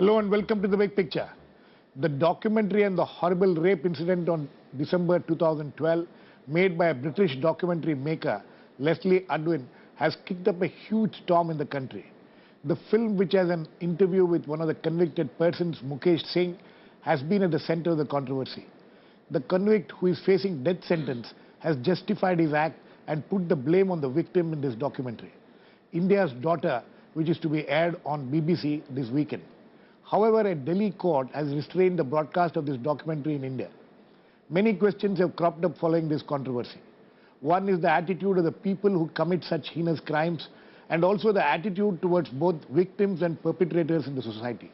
Hello and welcome to The Big Picture. The documentary on the horrible rape incident on December 2012, made by a British documentary maker, Leslie Udwin, has kicked up a huge storm in the country. The film, which has an interview with one of the convicted persons, Mukesh Singh, has been at the center of the controversy. The convict, who is facing death sentence, has justified his act and put the blame on the victim in this documentary, India's Daughter, which is to be aired on BBC this weekend. However, a Delhi court has restrained the broadcast of this documentary in India. Many questions have cropped up following this controversy. One is the attitude of the people who commit such heinous crimes, and also the attitude towards both victims and perpetrators in the society.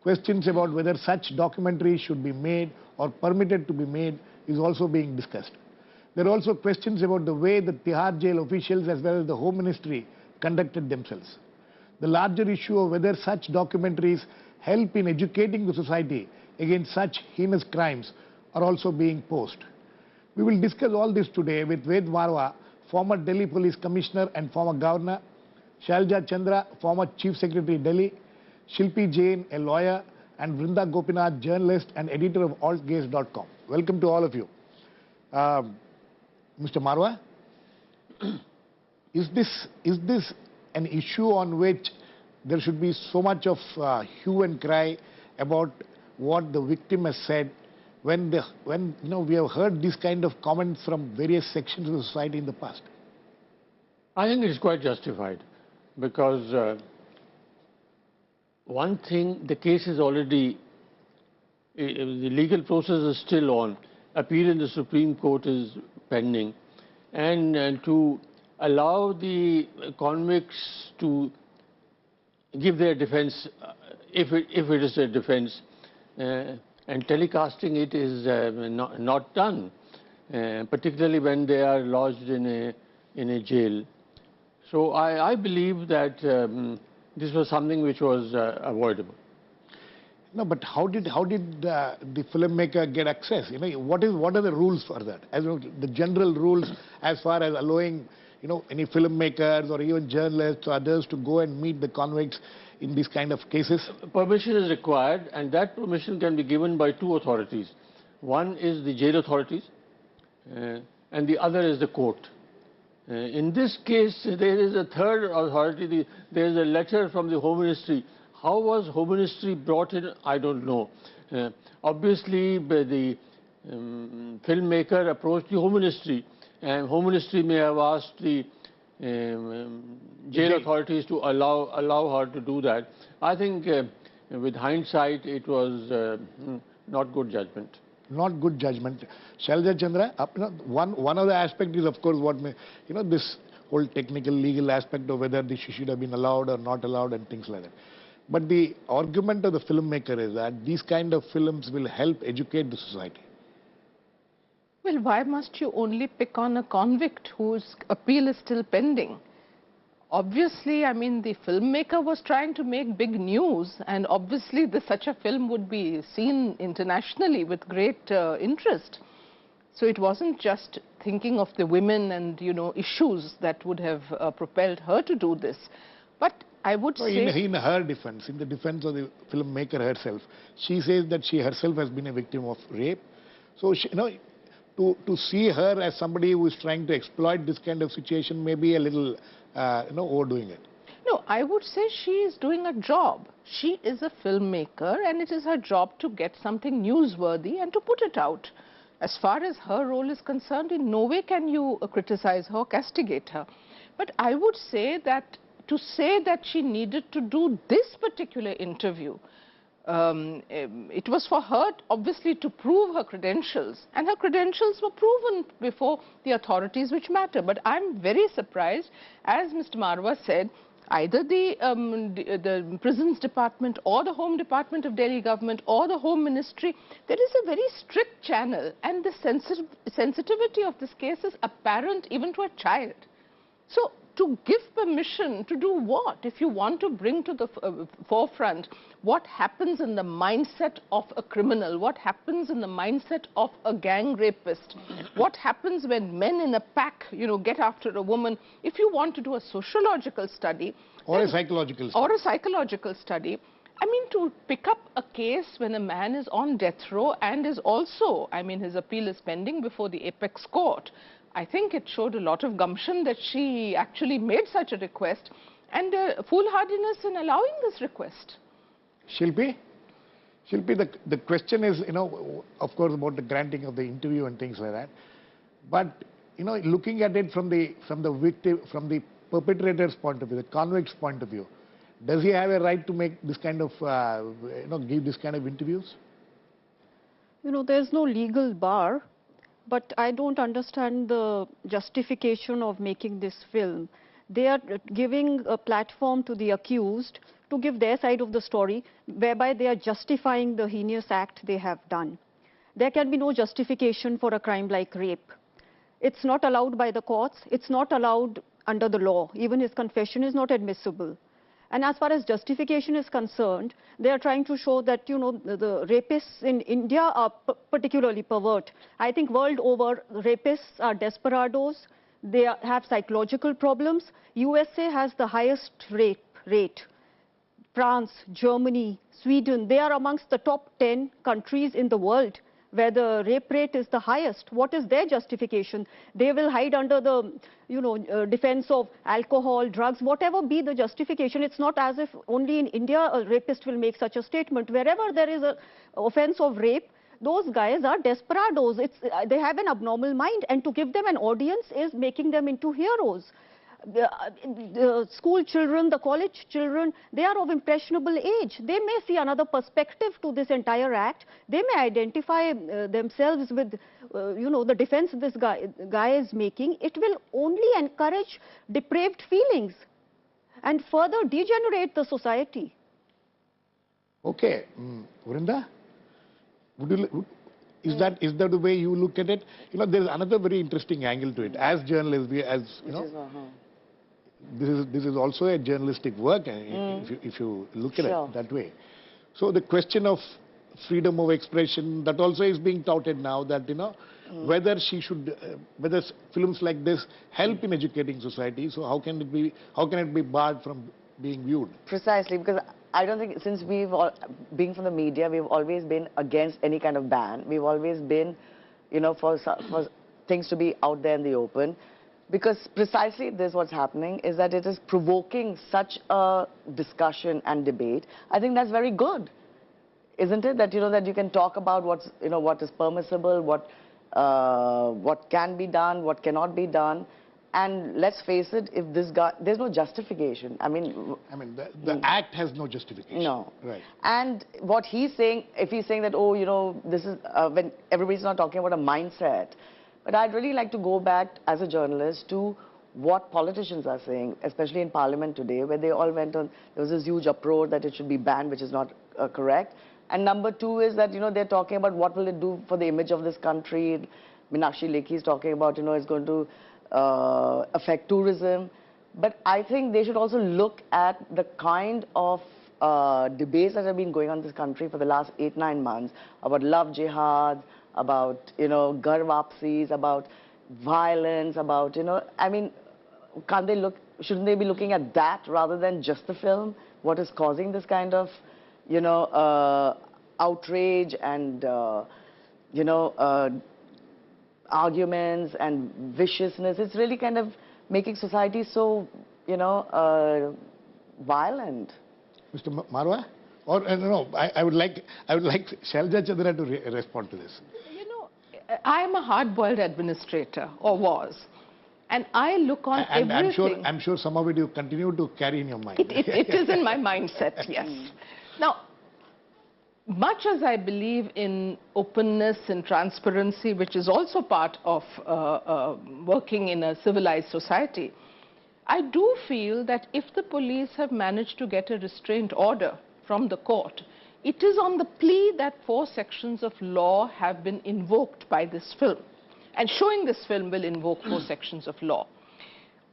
Questions about whether such documentaries should be made or permitted to be made is also being discussed. There are also questions about the way the Tihar jail officials as well as the Home Ministry conducted themselves. The larger issue of whether such documentaries help in educating the society against such heinous crimes are also being posed. We will discuss all this today with Ved Marwa, former Delhi Police Commissioner and former Governor, Shailaja Chandra, former Chief Secretary Delhi, Shilpi Jain, a lawyer, and Vrinda Gopinath, journalist and editor of altgaze.com. Welcome to all of you. Mr. Marwa, is this an issue on which there should be so much of hue and cry about what the victim has said when we have heard this kind of comments from various sections of the society in the past? I think it is quite justified because one thing, the case is already, the legal process is still on. Appeal in the Supreme Court is pending, and to allow the convicts to give their defense, if it is a defense, and telecasting it is not done, particularly when they are lodged in a jail. So I believe that this was something which was avoidable. No, but how did the filmmaker get access? What are the rules for that? The general rules as far as allowing any filmmakers or even journalists or others to go and meet the convicts in these kind of cases? Permission is required, and that permission can be given by two authorities. One is the jail authorities, and the other is the court. In this case, there is a third authority. There is a letter from the Home Ministry. How was Home Ministry brought in? I don't know. Obviously, the filmmaker approached the Home Ministry, and Home Ministry may have asked the jail authorities to allow her to do that. I think with hindsight, it was not good judgment. Not good judgment. Shailaja Chandra, one of the aspects is, of course, this whole technical legal aspect of whether this should have been allowed or not allowed and things like that. But the argument of the filmmaker is that these kind of films will help educate the society. Well, why must you only pick on a convict whose appeal is still pending? Obviously, I mean, the filmmaker was trying to make big news, and obviously such a film would be seen internationally with great interest. So it wasn't just thinking of the women and, issues that would have propelled her to do this. But I would say... In her defense, in the defense of the filmmaker herself, she says that she herself has been a victim of rape. So, to see her as somebody who is trying to exploit this kind of situation may be a little, overdoing it. No, I would say she is doing a job. She is a filmmaker, and it is her job to get something newsworthy and to put it out. As far as her role is concerned, in no way can you criticize her or castigate her. But I would say that to say that she needed to do this particular interview, it was for her, obviously, to prove her credentials, and her credentials were proven before the authorities which matter. But I'm very surprised, as Mr. Marwa said, either the Prisons Department or the Home Department of Delhi government or the Home Ministry, there is a very strict channel, and the sensitivity of this case is apparent even to a child. So, to give permission to do what? If you want to bring to the forefront what happens in the mindset of a criminal, what happens in the mindset of a gang rapist, what happens when men in a pack, get after a woman. If you want to do a sociological study... Or a psychological study. Or a psychological study, I mean, to pick up a case when a man is on death row and is also, I mean, his appeal is pending before the apex court, I think it showed a lot of gumption that she actually made such a request and foolhardiness in allowing this request. Shilpi, the question is, of course, about the granting of the interview and things like that. But, looking at it from the victim, from the perpetrator's point of view, the convict's point of view, does he have a right to make this kind of, give this kind of interviews? There's no legal bar, but I don't understand the justification of making this film. They are giving a platform to the accused to give their side of the story, whereby they are justifying the heinous act they have done. There can be no justification for a crime like rape. It's not allowed by the courts. It's not allowed under the law. Even his confession is not admissible. And as far as justification is concerned, they are trying to show that, the rapists in India are particularly pervert. I think world over, rapists are desperados. They have psychological problems. USA has the highest rape rate. France, Germany, Sweden, they are amongst the top 10 countries in the world where the rape rate is the highest. What is their justification? They will hide under the, defense of alcohol, drugs, whatever be the justification. It's not as if only in India a rapist will make such a statement. Wherever there is an offense of rape, those guys are desperados. They have an abnormal mind, and to give them an audience is making them into heroes. The school children, the college children, they are of impressionable age. They may see another perspective to this entire act. They may identify themselves with, the defense this guy is making. It will only encourage depraved feelings and further degenerate the society. Okay. Vrinda, is that the way you look at it? There's another very interesting angle to it. As journalists, this is also a journalistic work, if you look at it that way. So the question of freedom of expression, that also is being touted now, that whether whether films like this help in educating society. So how can it be barred from being viewed? Precisely, because I don't think, since being from the media, we've always been against any kind of ban. We've always been, for things to be out there in the open. Because precisely this what's happening is that it is provoking such a discussion and debate. I think that's very good, isn't it? That that you can talk about what is permissible, what can be done, what cannot be done. And let's face it, if this guy, there's no justification. I mean, the act has no justification. No. Right. And what he's saying, if he's saying that, this is when everybody's not talking about a mindset. But I'd really like to go back as a journalist to what politicians are saying, especially in Parliament today, where they all went on, there was this huge uproar that it should be banned, which is not correct. And number two is that, they're talking about what will it do for the image of this country. Meenakshi Lekhi is talking about, it's going to affect tourism. But I think they should also look at the kind of debates that have been going on in this country for the last 8-9 months about love jihad, about, ghar wapsis, about violence, about, I mean, shouldn't they be looking at that rather than just the film? What is causing this kind of, outrage and, arguments and viciousness? It's really kind of making society so, violent. Mr. Marwa? Or no, I would like Shailja Chandra to respond to this. I'm a hard-boiled administrator, or was, and I look on everything. I'm sure some of it you continue to carry in your mind. It is in my mindset, yes. Now, much as I believe in openness and transparency, which is also part of working in a civilized society, I do feel that if the police have managed to get a restraint order from the court, it is on the plea that 4 sections of law have been invoked by this film. And showing this film will invoke 4 sections of law.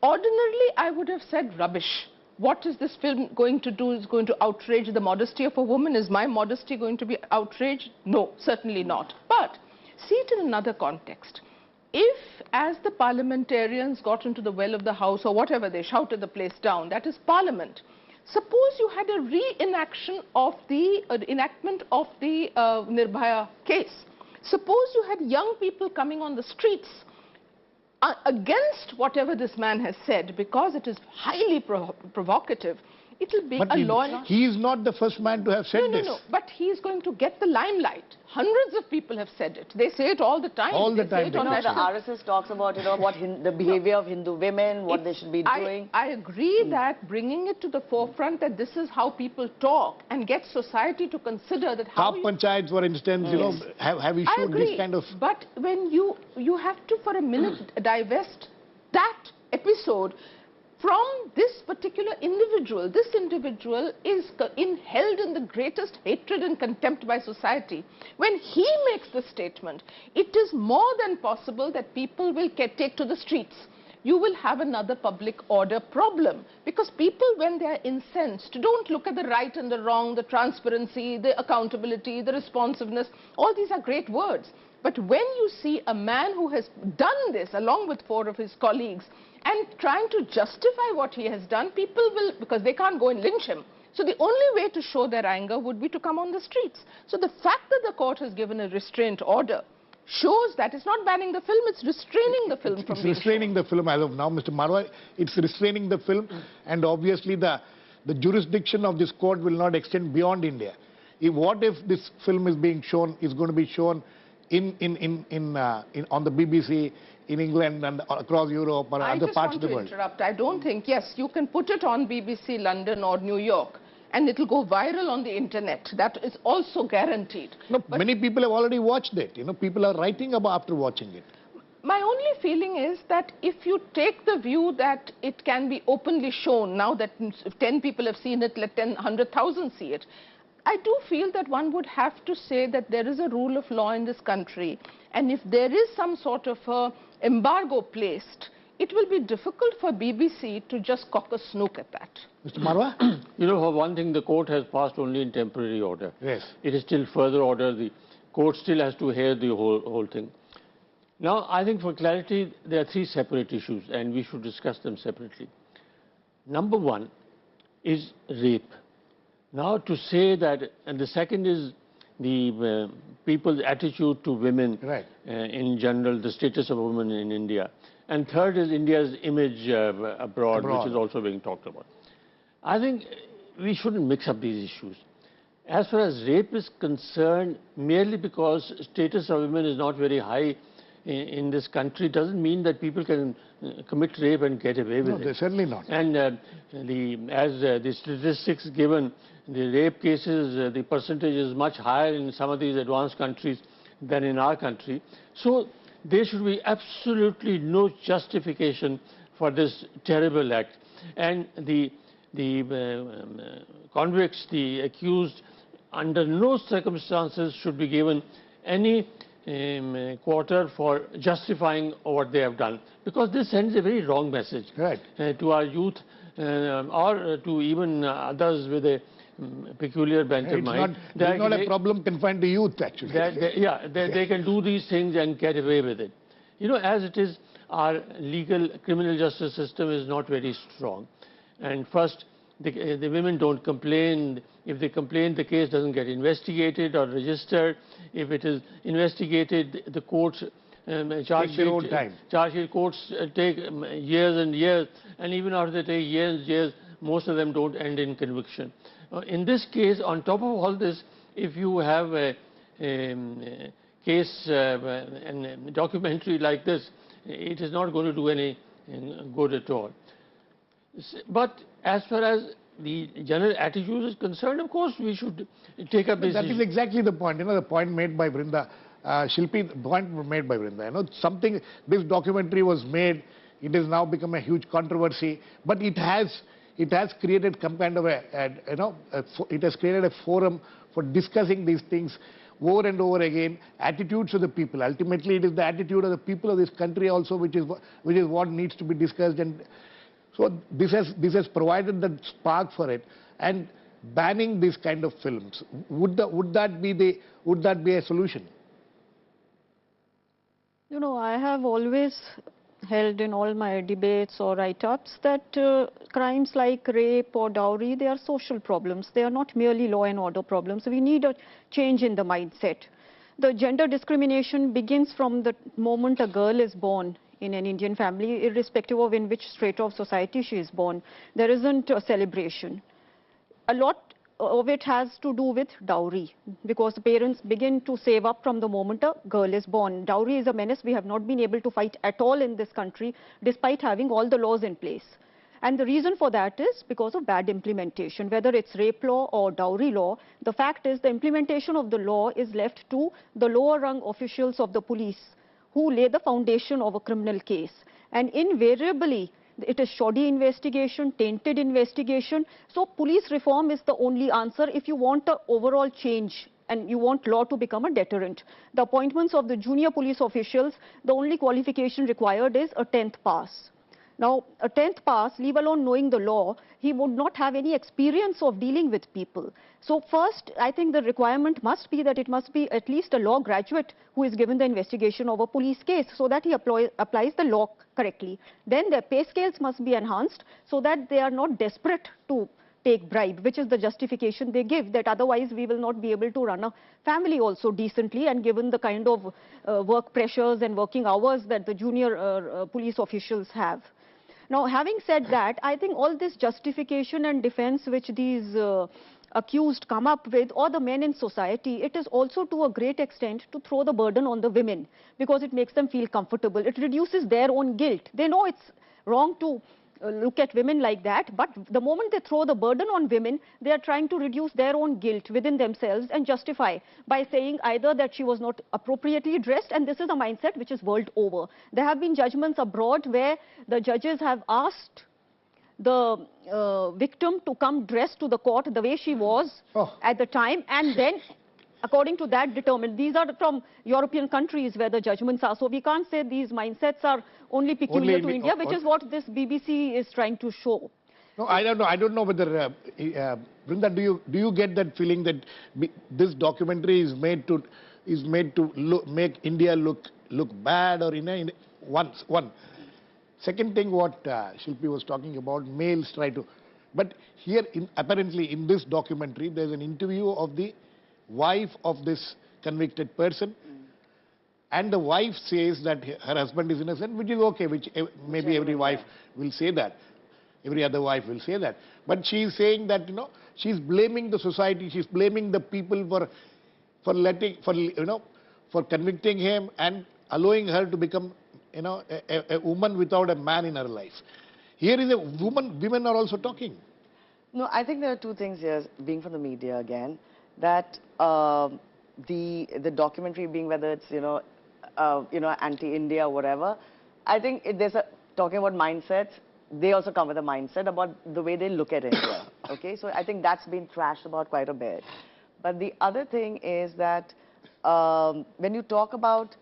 Ordinarily, I would have said rubbish. What is this film going to do? Is going to outrage the modesty of a woman? Is my modesty going to be outraged? No, certainly not. But see it in another context. If, as the parliamentarians got into the well of the house or whatever, they shouted the place down, that is Parliament, Suppose you had a reenaction of the enactment of the Nirbhaya case. Suppose you had young people coming on the streets against whatever this man has said, because it is highly provocative. It will be But a law. he is not the first man to have said this. No, but he is going to get the limelight. Hundreds of people have said it. They say it all the time. All the They say time it they on do. The national- RSS talks about, the behavior of Hindu women, what they should be doing. I agree that bringing it to the forefront that this is how people talk and get society to consider that how Khap panchayats, for instance, have I issued agree, this kind of... but when you have to for a minute divest that episode from this particular individual. This individual is held in the greatest hatred and contempt by society. When he makes the statement, it is more than possible that people will take to the streets. You will have another public order problem, because people, when they are incensed, don't look at the right and the wrong, the transparency, the accountability, the responsiveness. All these are great words. But when you see a man who has done this along with 4 of his colleagues and trying to justify what he has done, people will, because they can't go and lynch him. So the only way to show their anger would be to come on the streets. So the fact that the court has given a restraint order shows that it's not banning the film, it's restraining the film from It's being restraining the film as of now, Mr. Marwah. It's restraining the film, and obviously the jurisdiction of this court will not extend beyond India. What if this film is being shown, is going to be shown on the BBC in England and across Europe or other parts of the world? I just want to interrupt. I don't think, yes, you can put it on BBC London or New York and it will go viral on the internet. That is also guaranteed. No, many people have already watched it. People are writing about after watching it. My only feeling is that if you take the view that it can be openly shown, now that if 10 people have seen it, let 100,000 see it. I do feel that one would have to say that there is a rule of law in this country, and if there is some sort of a embargo placed, it will be difficult for BBC to just cock a snook at that. Mr. Marwah? For one thing, the court has passed only in temporary order. Yes. It is still further order. The court still has to hear the whole thing. Now, I think for clarity, there are 3 separate issues, and we should discuss them separately. Number 1 is rape. Now, to say that, and the second is the people's attitude to women in general, the status of women in India. And third is India's image abroad, which is also being talked about. I think we shouldn't mix up these issues. As far as rape is concerned, merely because status of women is not very high in this country doesn't mean that people can commit rape and get away with it. No, certainly not. And as the statistics given, the rape cases, the percentage is much higher in some of these advanced countries than in our country. So there should be absolutely no justification for this terrible act. And the convicts, the accused, under no circumstances should be given any quarter for justifying what they have done, because this sends a very wrong message to our youth or to even others with a peculiar bent of mind. It's not a problem confined to youth, actually. They can do these things and get away with it. As it is, our legal criminal justice system is not very strong. And first, the women don't complain. If they complain, the case doesn't get investigated or registered. If it is investigated, the courts charge sheet courts take years and years, and even after they take years and years, most of them don't end in conviction. In this case, on top of all this, if you have a case and a documentary like this, it is not going to do any good at all. But as far as the general attitude is concerned, of course, we should take up this issue. That is exactly the point. The point made by Vrinda, Shilpi, the point made by Vrinda. This documentary was made. It has now become a huge controversy, but it has created some kind of it has created a forum for discussing these things over and over again. Attitudes of the people. Ultimately, it is the attitude of the people of this country also, which is what needs to be discussed. And so this has provided the spark for it. And banning these kind of films, would that be a solution? I have always held in all my debates or write-ups that crimes like rape or dowry, they are social problems. They are not merely law and order problems. We need a change in the mindset. The gender discrimination begins from the moment a girl is born in an Indian family, irrespective of in which strata of society she is born. There isn't a celebration. A lot of it has to do with dowry, because the parents begin to save up from the moment a girl is born. Dowry is a menace we have not been able to fight at all in this country, despite having all the laws in place. And the reason for that is because of bad implementation. Whether it's rape law or dowry law, the fact is the implementation of the law is left to the lower rung officials of the police, who lay the foundation of a criminal case. And invariably, it is shoddy investigation, tainted investigation. So police reform is the only answer if you want an overall change and you want law to become a deterrent. The appointments of the junior police officials, the only qualification required is a 10th pass. Now, a 10th pass, leave alone knowing the law, he would not have any experience of dealing with people. So first, I think the requirement must be that it must be at least a law graduate who is given the investigation of a police case, so that he applies the law correctly. Then their pay scales must be enhanced so that they are not desperate to take bribe, which is the justification they give, that otherwise we will not be able to run a family also decently, and given the kind of work pressures and working hours that the junior police officials have. Now, having said that, I think all this justification and defense which these accused come up with, or the men in society, it is also to a great extent to throw the burden on the women, because it makes them feel comfortable. It reduces their own guilt. They know it's wrong to look at women like that, but the moment they throw the burden on women, they are trying to reduce their own guilt within themselves and justify by saying either that she was not appropriately dressed, and this is a mindset which is world over. There have been judgments abroad where the judges have asked the victim to come dressed to the court the way she was at the time, and then according to that determined. These are from European countries where the judgments are. So we can't say these mindsets are only peculiar to India, which is what this BBC is trying to show. No, I don't know. I don't know whether, Brinda, do you get that feeling that this documentary is made to make India look bad, or one. Second thing, what Shilpi was talking about, males try to, but here apparently in this documentary there's an interview of the wife of this convicted person, and the wife says that her husband is innocent, which is okay, which maybe every wife will say that. Every other wife will say that. But she is saying that, she's blaming the society, she's blaming the people for convicting him and allowing her to become, a woman without a man in her life. Here is a woman, women are also talking. No, I think there are two things here, being from the media again, that the documentary being, whether it's, anti-India or whatever, I think there's talking about mindsets, they also come with a mindset about the way they look at India. Okay, so I think that's been thrashed about quite a bit. But the other thing is that when you talk about,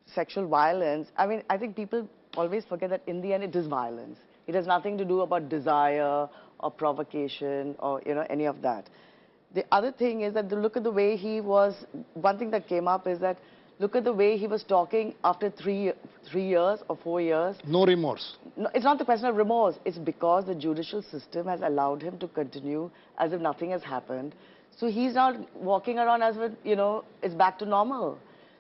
sexual violence, I mean, I think people always forget that in the end it is violence. It has nothing to do about desire or provocation or, any of that. The other thing is that look at the way he was, one thing that came up is that look at the way he was talking after 3 years or 4 years. No remorse. No, it's not the question of remorse. It's because the judicial system has allowed him to continue as if nothing has happened. So he's not walking around as if, it's back to normal.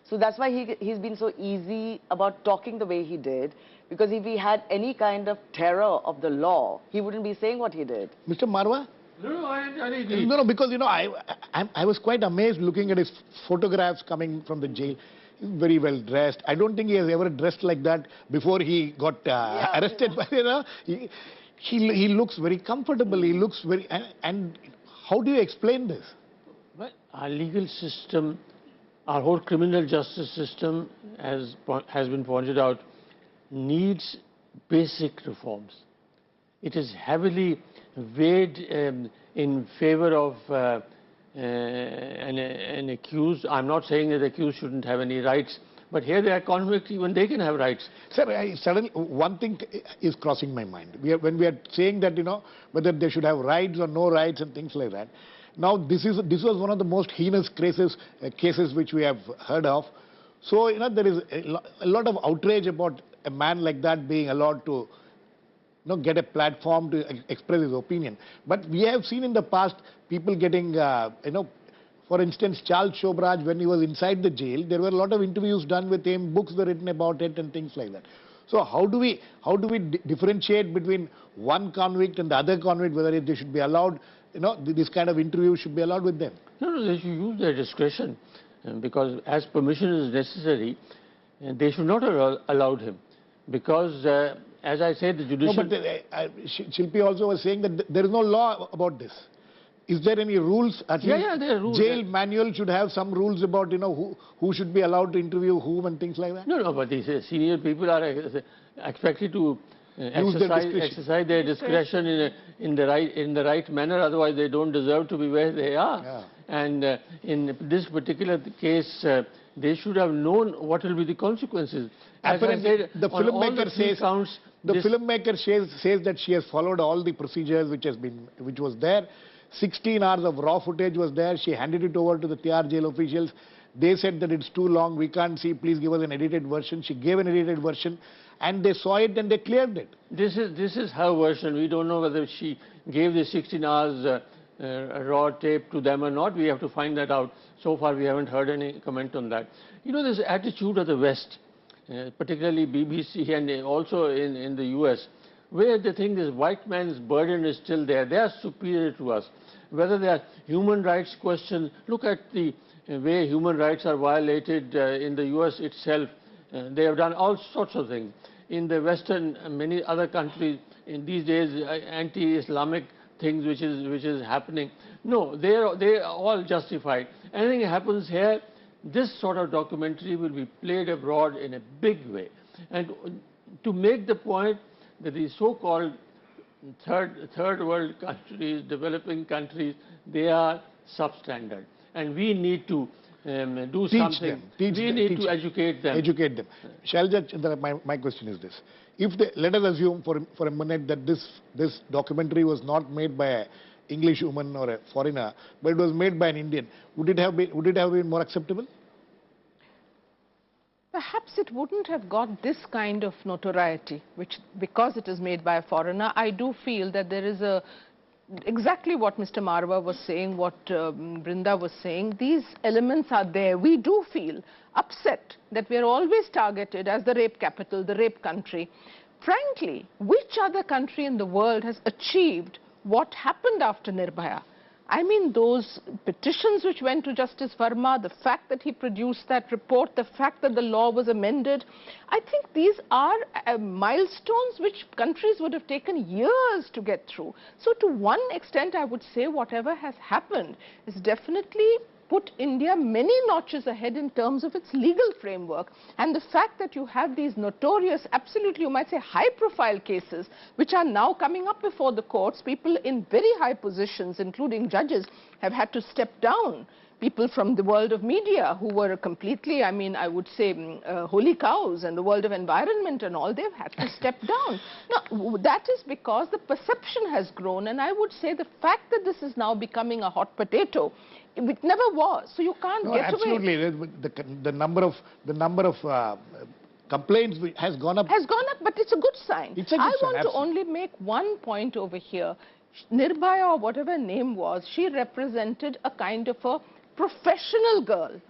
So that's why he's been so easy about talking the way he did. Because if he had any kind of terror of the law, he wouldn't be saying what he did. Mr. Marwa? No, I agree. No, because, I was quite amazed looking at his photographs coming from the jail. He's very well dressed. I don't think he has ever dressed like that before he got arrested. But, he looks very comfortable. He looks very... And how do you explain this? Well, our legal system, our whole criminal justice system, has been pointed out, needs basic reforms. It is heavily weighed in favor of an accused. I'm not saying that the accused shouldn't have any rights, but here they are convict, even they can have rights. Sir, suddenly one thing is crossing my mind. When we are saying that, whether they should have rights or no rights and things like that. Now, this was one of the most heinous cases which we have heard of. So, there is a lot of outrage about a man like that being allowed to get a platform to express his opinion. But we have seen in the past people getting, for instance, Charles Shobraj, when he was inside the jail, there were a lot of interviews done with him, books were written about it and things like that. So how do we differentiate between one convict and the other convict, whether they should be allowed, this kind of interview should be allowed with them? No, they should use their discretion because as permission is necessary, they should not have allowed him because as I said, the judicial... No, but Shilpi also was saying that there is no law about this. Is there any rules? At least there are rules. Jail manual should have some rules about, who should be allowed to interview whom and things like that? No, but these senior people are expected to exercise their discretion in the right manner, otherwise they don't deserve to be where they are. Yeah. And in this particular case, they should have known what will be the consequences. Apparently, the filmmaker says that she has followed all the procedures which was there. 16 hours of raw footage was there. She handed it over to the Tihar jail officials. They said that it's too long, we can't see, please give us an edited version. She gave an edited version and they saw it and they cleared it. This is her version. We don't know whether she gave the 16 hours raw tape to them or not. We have to find that out. So far we haven't heard any comment on that. This attitude of the West, particularly BBC and also in the US, where they think this white man's burden is still there. They are superior to us. Whether they are human rights questions, look at the way human rights are violated in the US itself. They have done all sorts of things. In the Western, many other countries, in these days, anti-Islamic things which is happening. No, they are all justified. Anything happens here, this sort of documentary will be played abroad in a big way. And to make the point that the so-called third world countries, developing countries, they are substandard. And we need to do something. We need to educate them. Educate them. Shailaja, my question is this. Let us assume for a minute that this documentary was not made by an English woman or a foreigner, but it was made by an Indian. Would it have been more acceptable? Perhaps it wouldn't have got this kind of notoriety, because it is made by a foreigner. I do feel that there is exactly what Mr. Marwa was saying, what Brinda was saying. These elements are there. We do feel upset that we are always targeted as the rape capital, the rape country. Frankly, which other country in the world has achieved what happened after Nirbhaya? I mean, those petitions which went to Justice Verma, the fact that he produced that report, the fact that the law was amended, I think these are milestones which countries would have taken years to get through. So to one extent, I would say whatever has happened is definitely put India many notches ahead in terms of its legal framework. And the fact that you have these notorious, absolutely, you might say, high-profile cases, which are now coming up before the courts, people in very high positions, including judges, have had to step down. People from the world of media who were completely, I mean, I would say, holy cows, and the world of environment and all, they've had to step down. Now, that is because the perception has grown, and I would say the fact that this is now becoming a hot potato, it never was, so you can't get away. Absolutely, the number of complaints has gone up. Has gone up, but it's a good sign. It's a good sign, absolutely. To only make one point over here. Nirbhaya, or whatever her name was, she represented a kind of a professional girl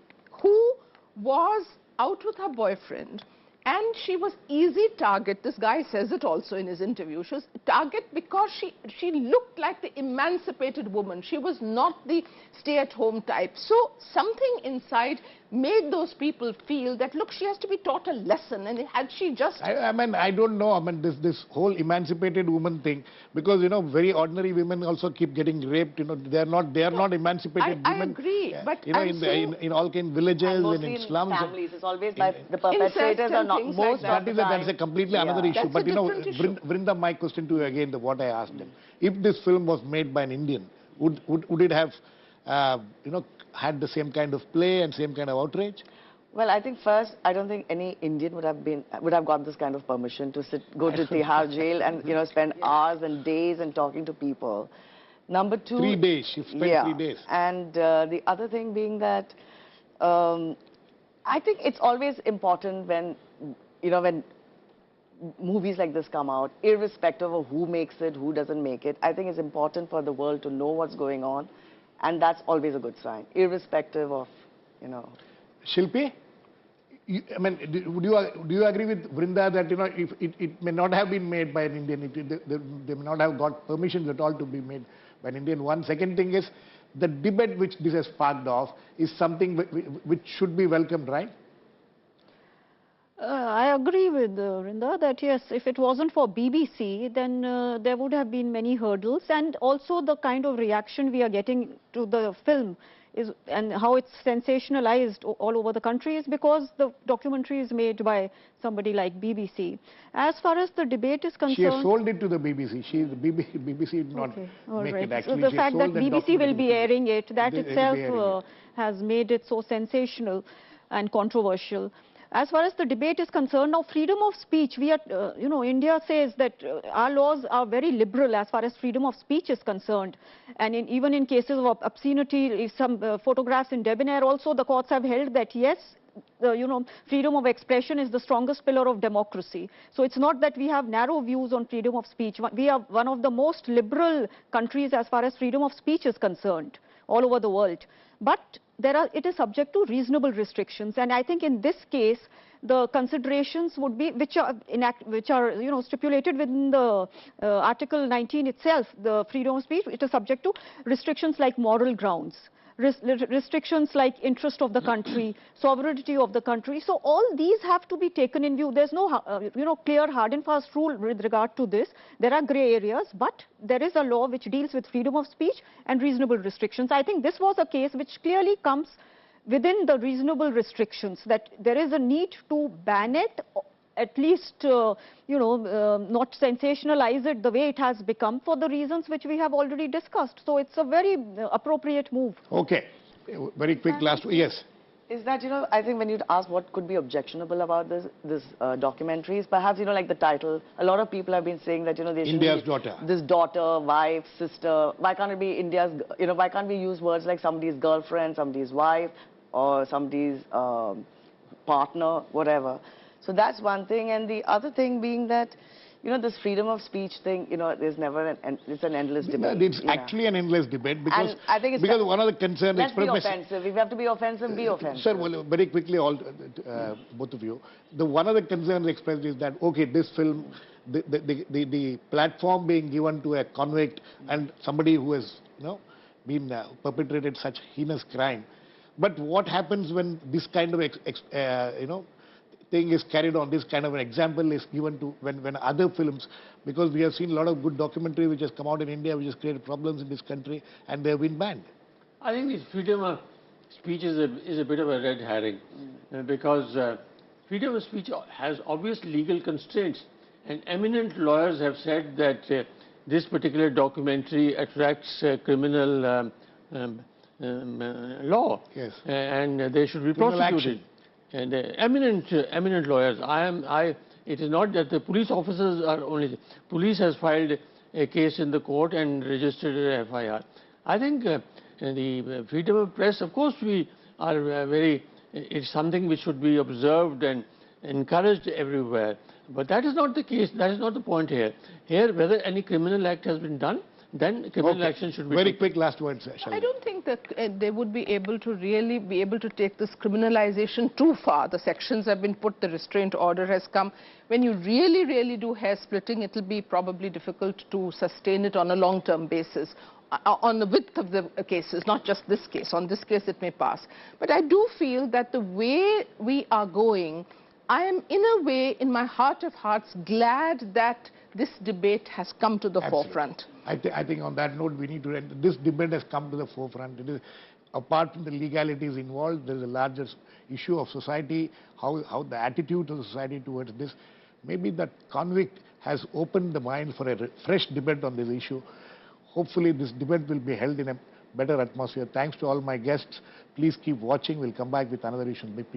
who was out with her boyfriend, and she was easy target. This guy says it also in his interview. She was target because she looked like the emancipated woman. She was not the stay-at-home type. So something inside made those people feel that, look, she has to be taught a lesson, and had she just... I mean, I don't know, I mean, this whole emancipated woman thing, because, very ordinary women also keep getting raped, they are not emancipated women. I agree, but in all kind of villages and in slums. Families, it's always like the perpetrators are not most like that is a completely another issue. But, Brinda, my question to you again, what I asked them. If this film was made by an Indian, would it have, had the same kind of play and same kind of outrage? Well, I think first, I don't think any Indian would have got this kind of permission to go to Tihar jail and spend hours and days and talking to people. Number two, 3 days. She spent 3 days. And the other thing being that I think it's always important when, when movies like this come out, irrespective of who makes it, who doesn't make it. I think it's important for the world to know what's going on, and that's always a good sign, irrespective of, Shilpi, I mean, do you agree with Vrinda that if it may not have been made by an Indian, they may not have got permissions at all to be made by an Indian. One second thing is the debate which this has sparked off is something which should be welcomed, right? I agree with Vrinda that yes, if it wasn't for BBC, then there would have been many hurdles, and also the kind of reaction we are getting to the film and how it's sensationalized all over the country is because the documentary is made by somebody like BBC. As far as the debate is concerned, she has sold it to the BBC. BBC did not make it. Actually, so the fact that BBC will be airing it, that itself has made it so sensational and controversial. As far as the debate is concerned, now freedom of speech, we are, India says that our laws are very liberal as far as freedom of speech is concerned. And even in cases of obscenity, some photographs in debonair also, the courts have held that yes, freedom of expression is the strongest pillar of democracy. So it's not that we have narrow views on freedom of speech. We are one of the most liberal countries as far as freedom of speech is concerned all over the world. But it is subject to reasonable restrictions, and I think in this case the considerations would be which are stipulated within the Article 19 itself, the freedom of speech. It is subject to restrictions like moral grounds, restrictions like interest of the country, sovereignty of the country. So all these have to be taken in view. There's no clear hard and fast rule with regard to this. There are grey areas, but there is a law which deals with freedom of speech and reasonable restrictions. I think this was a case which clearly comes within the reasonable restrictions, that there is a need to ban it, at least, not sensationalize it the way it has become for the reasons which we have already discussed. So it's a very appropriate move. Okay. Very quick last, yes. Is that, I think when you'd ask what could be objectionable about this documentaries, perhaps, like the title, a lot of people have been saying that, they should India's daughter. This daughter, wife, sister, why can't it be India's, why can't we use words like somebody's girlfriend, somebody's wife, or somebody's partner, whatever. So that's one thing, and the other thing being that, this freedom of speech thing, there's never it's an endless debate. It's actually an endless debate because, I think it's because one of the concerns let's be offensive. If you have to be offensive, be offensive. Sir, well, very quickly, both of you, one of the concerns expressed is that, okay, this film, the platform being given to a convict and somebody who has, been perpetrated such heinous crime. But what happens when this kind of, thing is carried on, this kind of an example is given to when other films, because we have seen a lot of good documentary which has come out in India which has created problems in this country and they have been banned. I think this freedom of speech is a bit of a red herring because freedom of speech has obvious legal constraints, and eminent lawyers have said that this particular documentary attracts criminal law, yes, and they should be prosecuted. And eminent lawyers. It is not that the police officers are only. Police has filed a case in the court and registered an FIR. I think the freedom of press, of course, we are it's something which should be observed and encouraged everywhere. But that is not the case. That is not the point here. Here, whether any criminal act has been done, then criminal action should be very taken. quick last words. I don't think that they would be able to really be able to take this criminalization too far. The sections have been put, the restraint order has come. When you really do hair splitting, it will be probably difficult to sustain it on a long-term basis. On the width of the cases, not just this case. On this case, it may pass. But I do feel that the way we are going, I am in a way, in my heart of hearts, glad that this debate has come to the forefront. I think on that note, we need to end. This debate has come to the forefront. It is, apart from the legalities involved, there is a larger issue of society, how the attitude of the society towards this. Maybe that convict has opened the mind for a fresh debate on this issue. Hopefully this debate will be held in a better atmosphere. Thanks to all my guests. Please keep watching. We'll come back with another issue.